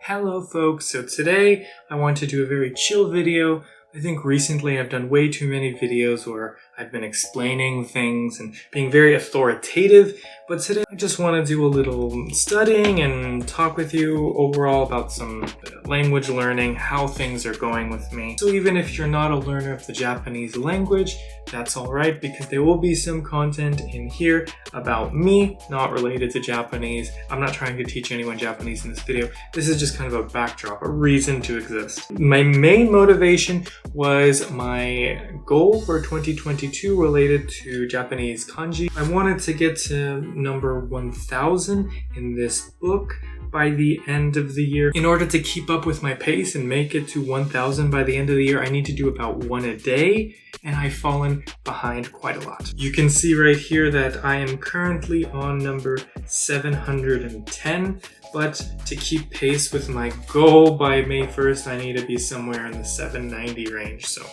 Hello folks, so today I want to do a very chill video. I think recently I've done way too many videos where I've been explaining things and being very authoritative, but today I just want to do a little studying and talk with you overall about some language learning, how things are going with me. So even if you're not a learner of the Japanese language, that's alright because there will be some content in here about me, not related to Japanese. I'm not trying to teach anyone Japanese in this video. This is just kind of a backdrop, a reason to exist. My main motivation was my goal for 2022 related to Japanese kanji. I wanted to get to number 1000 in this book by the end of the year. In order to keep up with my pace and make it to 1000 by the end of the year, I need to do about one a day, and I've fallen behind quite a lot. You can see right here that I am currently on number 710, but to keep pace with my goal by May 1st, I need to be somewhere in the 790 range. So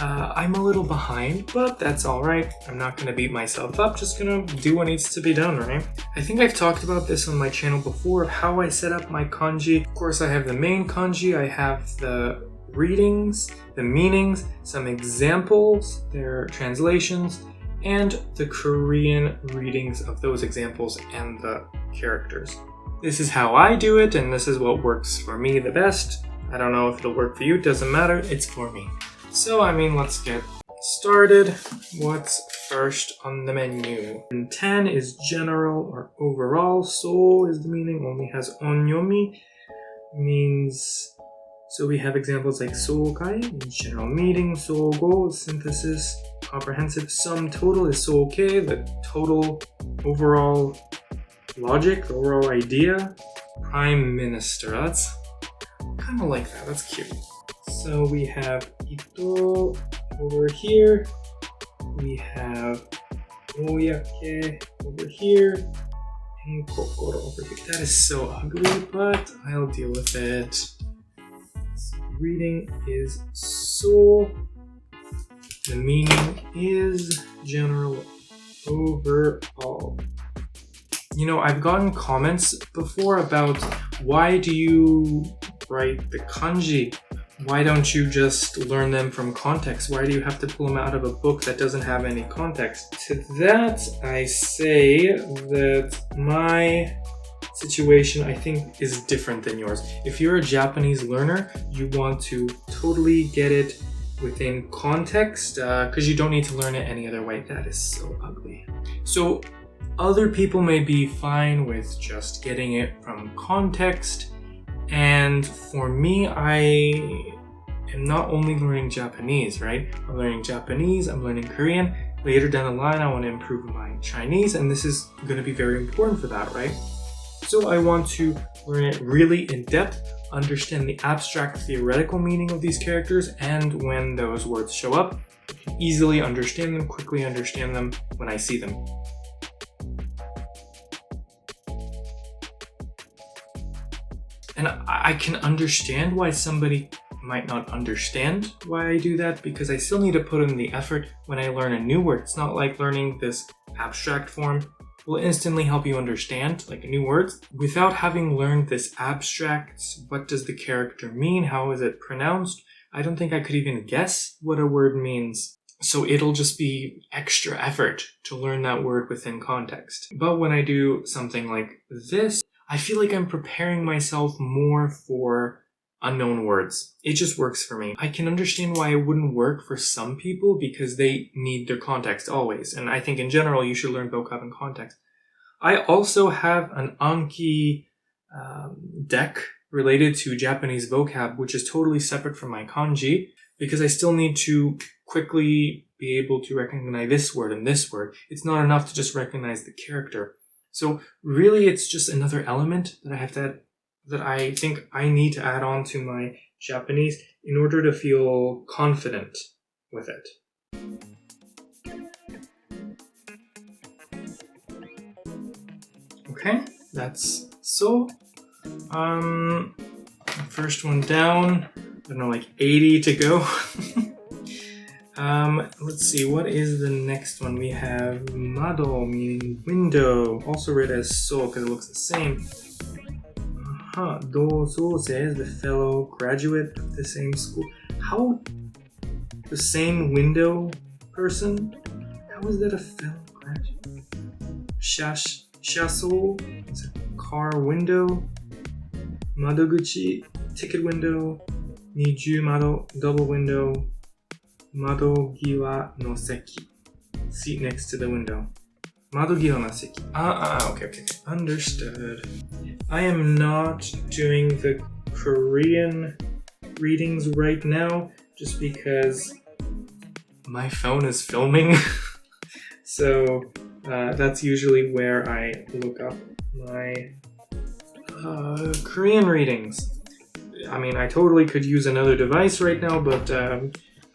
I'm a little behind, but that's all right. I'm not gonna beat myself up, just gonna do what needs to be done, right? I think I've talked about this on my channel before, of how I set up my kanji. Of course, I have the main kanji, I have the readings, the meanings, some examples, their translations, and the Korean readings of those examples and the characters. This is how I do it, and this is what works for me the best. I don't know if it'll work for you, it doesn't matter, it's for me. So, let's get started. What's first on the menu? And 10 is general or overall. So is the meaning, only has onyomi, means, so we have examples like soukai, general meaning, sougo, synthesis, comprehensive, sum total is soukei, the total overall logic, the overall idea. Prime Minister, that's kind of like that, that's cute. So we have ito over here, we have oyake over here, and kokoro over here. That is so ugly, but I'll deal with it. So reading is so, the meaning is general overall. You know, I've gotten comments before about why do you write the kanji? Why don't you just learn them from context? Why do you have to pull them out of a book that doesn't have any context? To that, I say that my situation, I think, is different than yours. If you're a Japanese learner, you want to totally get it within context because you don't need to learn it any other way. That is so ugly. So other people may be fine with just getting it from context. And for me, I am not only learning Japanese, right? I'm learning Japanese, I'm learning Korean. Later down the line, I want to improve my Chinese, and this is going to be very important for that, right? So I want to learn it really in depth, understand the abstract theoretical meaning of these characters, and when those words show up, I can easily understand them, quickly understand them when I see them. And I can understand why somebody might not understand why I do that, because I still need to put in the effort when I learn a new word. It's not like learning this abstract form will instantly help you understand like new words. Without having learned this abstract, what does the character mean? How is it pronounced? I don't think I could even guess what a word means. So it'll just be extra effort to learn that word within context. But when I do something like this, I feel like I'm preparing myself more for unknown words. It just works for me. I can understand why it wouldn't work for some people because they need their context always. And I think in general, you should learn vocab in context. I also have an Anki deck related to Japanese vocab, which is totally separate from my kanji, because I still need to quickly be able to recognize this word and this word. It's not enough to just recognize the character. So really, it's just another element that I think I need to add on to my Japanese in order to feel confident with it. Okay, that's so. First one down. I don't know, like 80 to go. Let's see, what is the next one? We have mado, meaning window, also read as so because it looks the same. dozo says the fellow graduate of the same school. How? The same window person? How is that a fellow graduate? Shaso is a car window. Madoguchi, ticket window. Niju mado, double window. Madogiwa no seki, seat next to the window. Madogiwa no seki. Okay. Understood. I am not doing the Korean readings right now just because my phone is filming. So that's usually where I look up my Korean readings. I mean, I totally could use another device right now, but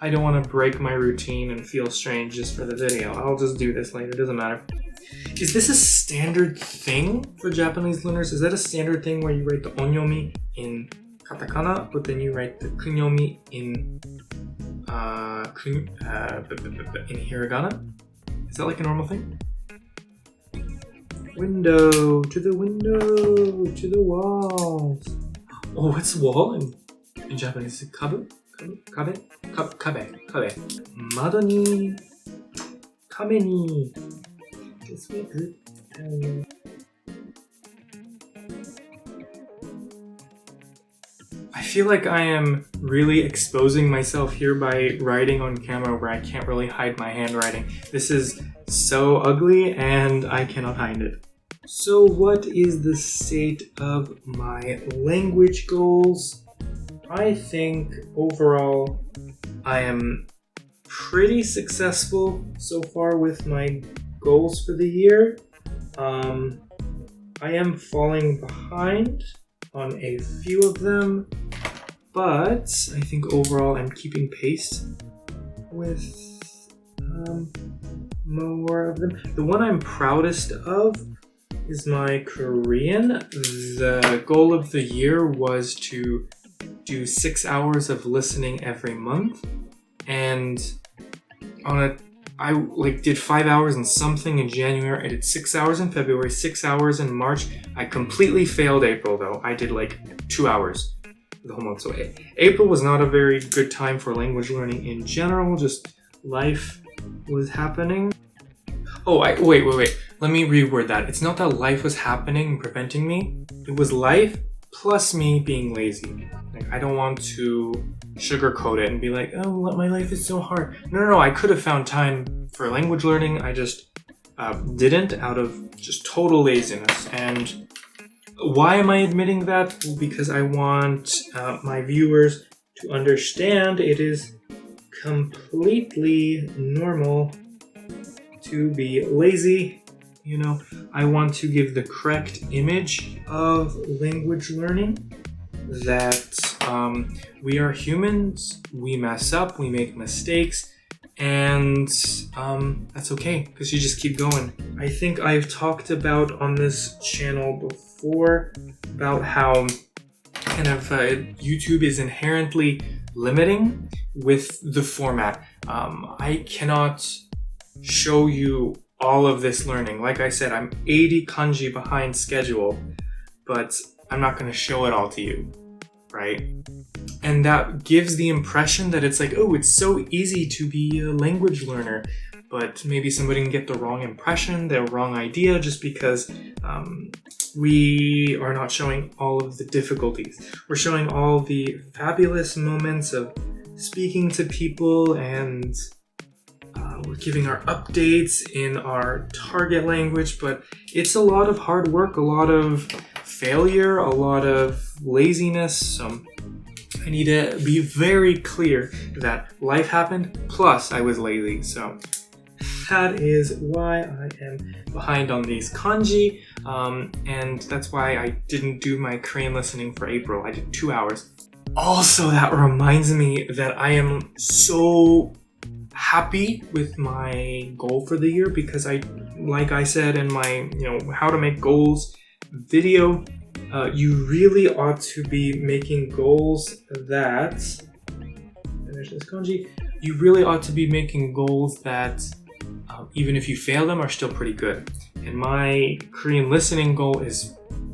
I don't want to break my routine and feel strange just for the video. I'll just do this later, doesn't matter. Is this a standard thing for Japanese learners? Is that a standard thing where you write the onyomi in katakana, but then you write the kunyomi in hiragana? Is that like a normal thing? Window, to the window, to the walls. Oh, what's wall in Japanese? Is it kabu? Kabe? Kabe. Mado ni, kabe ni. Gives me a good time. I feel like I am really exposing myself here by writing on camera where I can't really hide my handwriting. This is so ugly and I cannot hide it. So what is the state of my language goals? I think overall I am pretty successful so far with my goals for the year. I am falling behind on a few of them, but I think overall I'm keeping pace with more of them. The one I'm proudest of is my Korean. The goal of the year was to do 6 hours of listening every month, and I did 5 hours and something in January. I did 6 hours in February, 6 hours in March. I completely failed April though. I did like 2 hours the whole month. So April was not a very good time for language learning in general. Just life was happening. Oh, wait. Let me reword that. It's not that life was happening and preventing me. It was life plus me being lazy. Like, I don't want to sugarcoat it and be like, oh, my life is so hard. No, I could have found time for language learning. I just didn't, out of just total laziness. And why am I admitting that? Well, because I want my viewers to understand it is completely normal to be lazy. You know, I want to give the correct image of language learning, that we are humans, we mess up, we make mistakes, and that's okay, because you just keep going. I think I've talked about on this channel before about how kind of YouTube is inherently limiting with the format. I cannot show you all of this learning. Like I said, I'm 80 kanji behind schedule, but I'm not going to show it all to you, right? And that gives the impression that it's like, oh, it's so easy to be a language learner, but maybe somebody can get the wrong impression, the wrong idea, just because we are not showing all of the difficulties. We're showing all the fabulous moments of speaking to people, and we're giving our updates in our target language, but it's a lot of hard work, a lot of failure, a lot of laziness. So I need to be very clear that life happened, plus I was lazy. So that is why I am behind on these kanji, and that's why I didn't do my Korean listening for April. I did 2 hours. Also, that reminds me that I am so happy with my goal for the year, because like I said in my how to make goals video, you really ought to be making goals that finish this kanji. You really ought to be making goals that even if you fail them are still pretty good. And my Korean listening goal is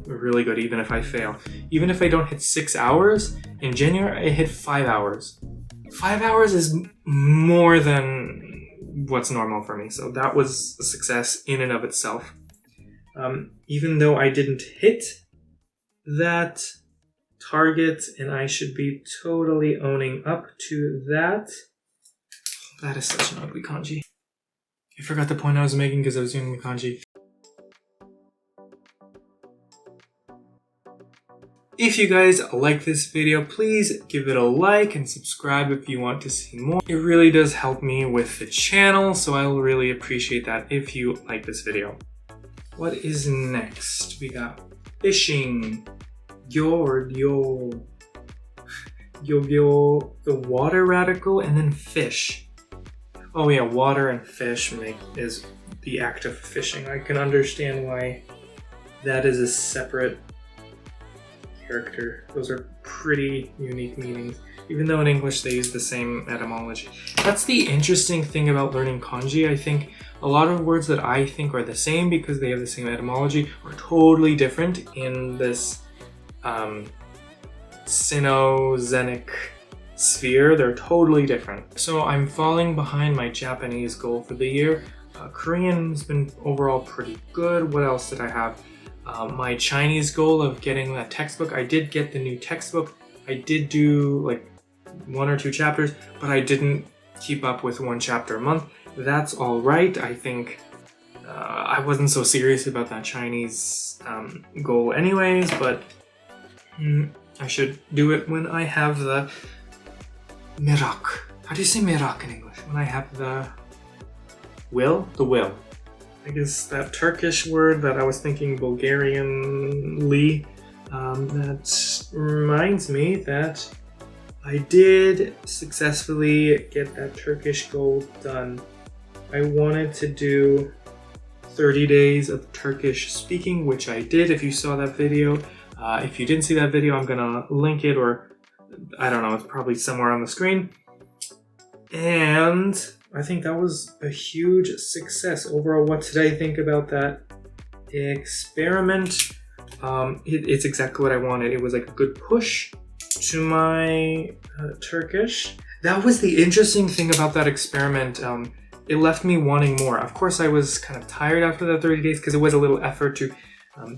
really good even if I fail. Even if I don't hit 6 hours, in January I hit 5 hours. 5 hours is more than what's normal for me, so that was a success in and of itself. Even though I didn't hit that target, and I should be totally owning up to that. That is such an ugly kanji. I forgot the point I was making because I was doing the kanji. If you guys like this video, please give it a like and subscribe if you want to see more. It really does help me with the channel, so I will really appreciate that if you like this video. What is next? We got fishing. Gyo or gyo. Gyo, the water radical, and then fish. Oh yeah, water and fish is the act of fishing. I can understand why that is a separate character. Those are pretty unique meanings, even though in English they use the same etymology. That's the interesting thing about learning kanji. I think a lot of words that I think are the same because they have the same etymology are totally different in this Sino-Zenic sphere. They're totally different. So I'm falling behind my Japanese goal for the year. Korean's been overall pretty good. What else did I have? My Chinese goal of getting that textbook. I did get the new textbook. I did do like 1 or 2 chapters, but I didn't keep up with 1 chapter a month. That's all right. I think I wasn't so serious about that Chinese goal anyways, but I should do it when I have the merak. How do you say merak in English? When I have the will? The will. I guess that Turkish word that I was thinking Bulgarian-ly. That reminds me that I did successfully get that Turkish goal done. I wanted to do 30 days of Turkish speaking, which I did if you saw that video. If you didn't see that video, I'm gonna link it, or I don't know, it's probably somewhere on the screen. And I think that was a huge success. Overall, what did I think about that experiment? It's exactly what I wanted. It was like a good push to my Turkish. That was the interesting thing about that experiment. It left me wanting more. Of course, I was kind of tired after that 30 days because it was a little effort to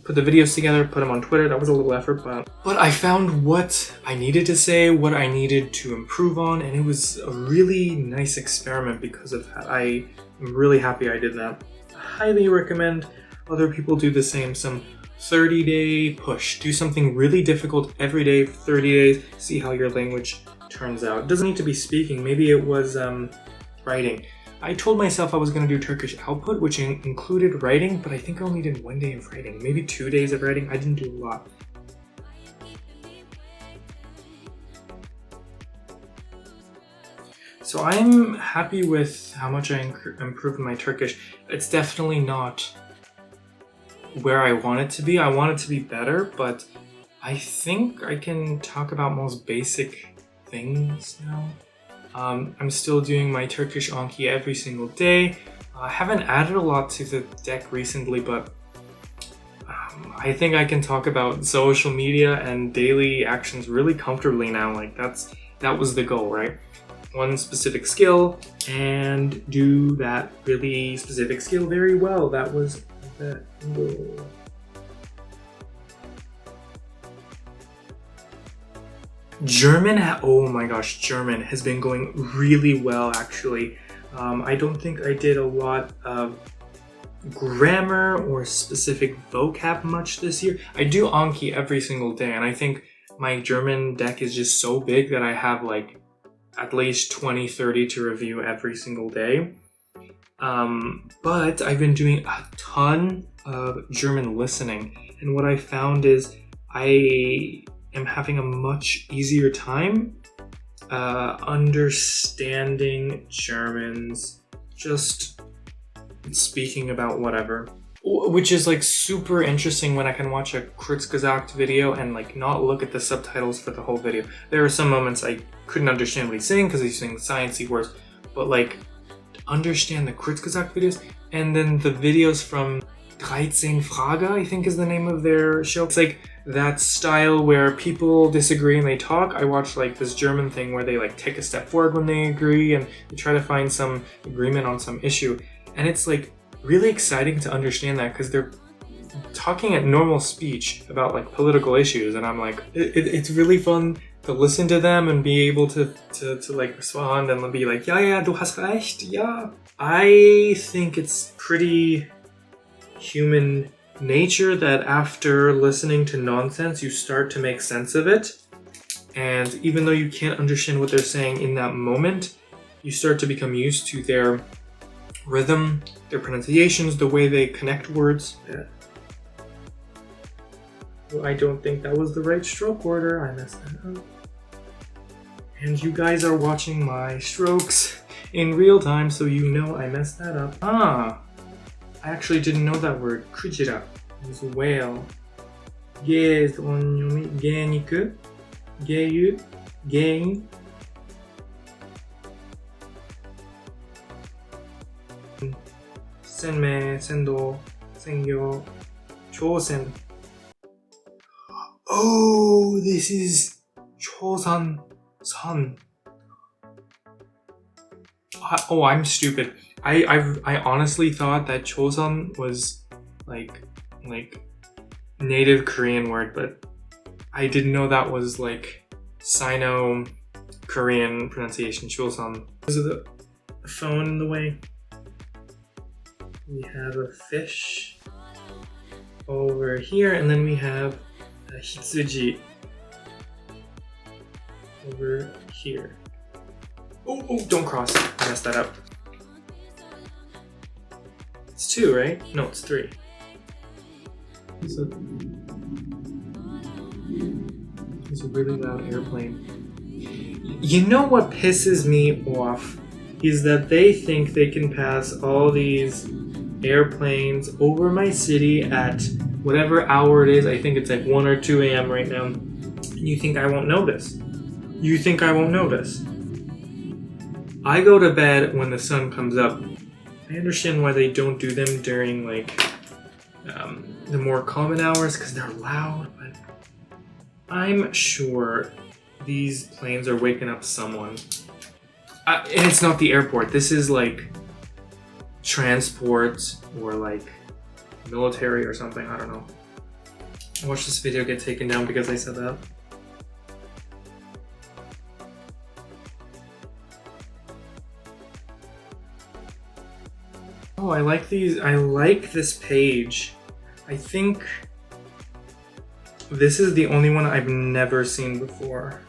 put the videos together, put them on Twitter. That was a little effort, but I found what I needed to say, what I needed to improve on, and it was a really nice experiment because of that. I am really happy I did that. I highly recommend other people do the same. Some 30-day push. Do something really difficult every day for 30 days. See how your language turns out. It doesn't need to be speaking. Maybe it was writing. I told myself I was going to do Turkish output, which included writing, but I think I only did 1 day of writing, maybe 2 days of writing. I didn't do a lot. So I'm happy with how much I improved my Turkish. It's definitely not where I want it to be. I want it to be better, but I think I can talk about most basic things now. I'm still doing my Turkish Anki every single day. I haven't added a lot to the deck recently, but I think I can talk about social media and daily actions really comfortably now. Like that was the goal, right? One specific skill and do that really specific skill very well. That was the goal. German, oh my gosh, German has been going really well actually. I don't think I did a lot of grammar or specific vocab much this year. I do Anki every single day, and I think my German deck is just so big that I have like at least 20-30 to review every single day. But I've been doing a ton of German listening, and what I found is I am having a much easier time understanding Germans, just speaking about whatever. Which is like super interesting when I can watch a Kurzgesagt video and like not look at the subtitles for the whole video. There are some moments I couldn't understand what he's saying because he's saying sciencey words, but like understand the Kurzgesagt videos and then the videos from 13 Frage, I think is the name of their show. It's like that style where people disagree and they talk. I watched like this German thing where they like take a step forward when they agree and they try to find some agreement on some issue. And it's like really exciting to understand that because they're talking at normal speech about like political issues, and I'm like, it's really fun to listen to them and be able to like respond and be like, ja, du hast recht, ja. I think it's pretty human nature that after listening to nonsense, you start to make sense of it. And even though you can't understand what they're saying in that moment, you start to become used to their rhythm, their pronunciations, the way they connect words. Well, I don't think that was the right stroke order. I messed that up. And you guys are watching my strokes in real time, so you know I messed that up. I actually didn't know that word. Kujira is whale. Ge is onyomi. Geiniku. Geiyu. Gein. Senmei. Sendo. Sengyo. Chosen. Oh, this is Chosan-san. Oh, I'm stupid. I honestly thought that Chosan was like native Korean word, but I didn't know that was like Sino-Korean pronunciation, Chosan. Is the phone in the way? We have a fish over here, and then we have a hitsuji over here. Oh, don't cross. I messed that up. It's 2, right? No, it's 3. It's a really loud airplane. You know what pisses me off is that they think they can pass all these airplanes over my city at whatever hour it is. I think it's like 1 or 2 a.m. right now. And you think I won't notice. You think I won't notice. I go to bed when the sun comes up. I understand why they don't do them during like the more common hours because they're loud, but I'm sure these planes are waking up someone. And it's not the airport. This is like transport or like military or something. I don't know. I watched this video get taken down because I said that. Oh, I like these. I like this page. I think this is the only one I've never seen before.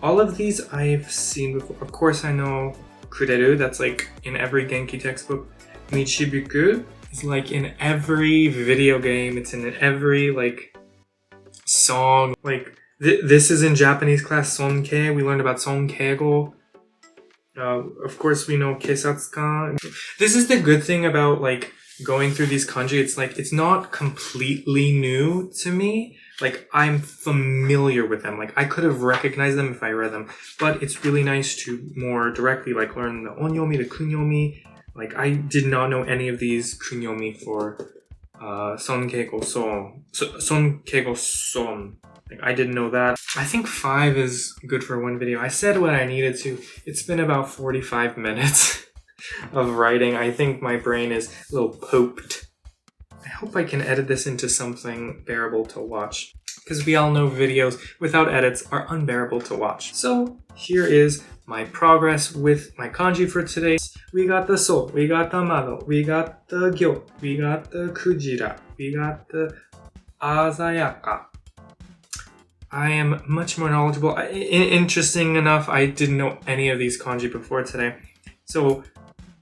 All of these I've seen before. Of course, I know Kureru. That's like in every Genki textbook. Michibuku is like in every video game. It's in every like song. Like this is in Japanese class Sonkei. We learned about Sonkeigo. Of course, we know Kesatsukan. This is the good thing about like going through these kanji. It's like it's not completely new to me. Like I'm familiar with them. Like I could have recognized them if I read them. But it's really nice to more directly like learn the onyomi, the kunyomi. Like I did not know any of these kunyomi for Sonkeigo Son. Sonkeigo Son. Like I didn't know that. I think 5 is good for one video. I said what I needed to. It's been about 45 minutes of writing. I think my brain is a little pooped. I hope I can edit this into something bearable to watch. Because we all know videos without edits are unbearable to watch. So here is my progress with my kanji for today. We got the so, we got the mado, we got the gyo, we got the kujira, we got the azayaka. I am much more knowledgeable. Interesting enough, I didn't know any of these kanji before today. So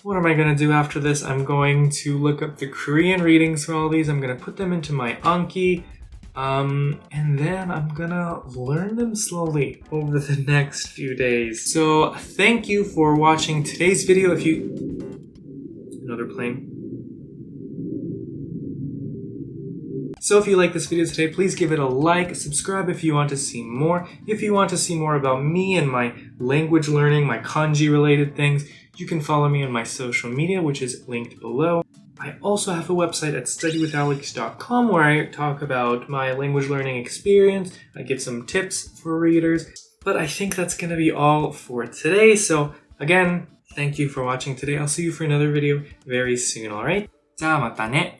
what am I going to do after this? I'm going to look up the Korean readings for all these. I'm going to put them into my Anki. And then I'm going to learn them slowly over the next few days. So thank you for watching today's video. Another plane. So if you like this video today, please give it a like, subscribe if you want to see more. If you want to see more about me and my language learning, my kanji related things, you can follow me on my social media, which is linked below. I also have a website at studywithalex.com where I talk about my language learning experience. I give some tips for readers. But I think that's going to be all for today. So again, thank you for watching today. I'll see you for another video very soon, alright? じゃあまたね。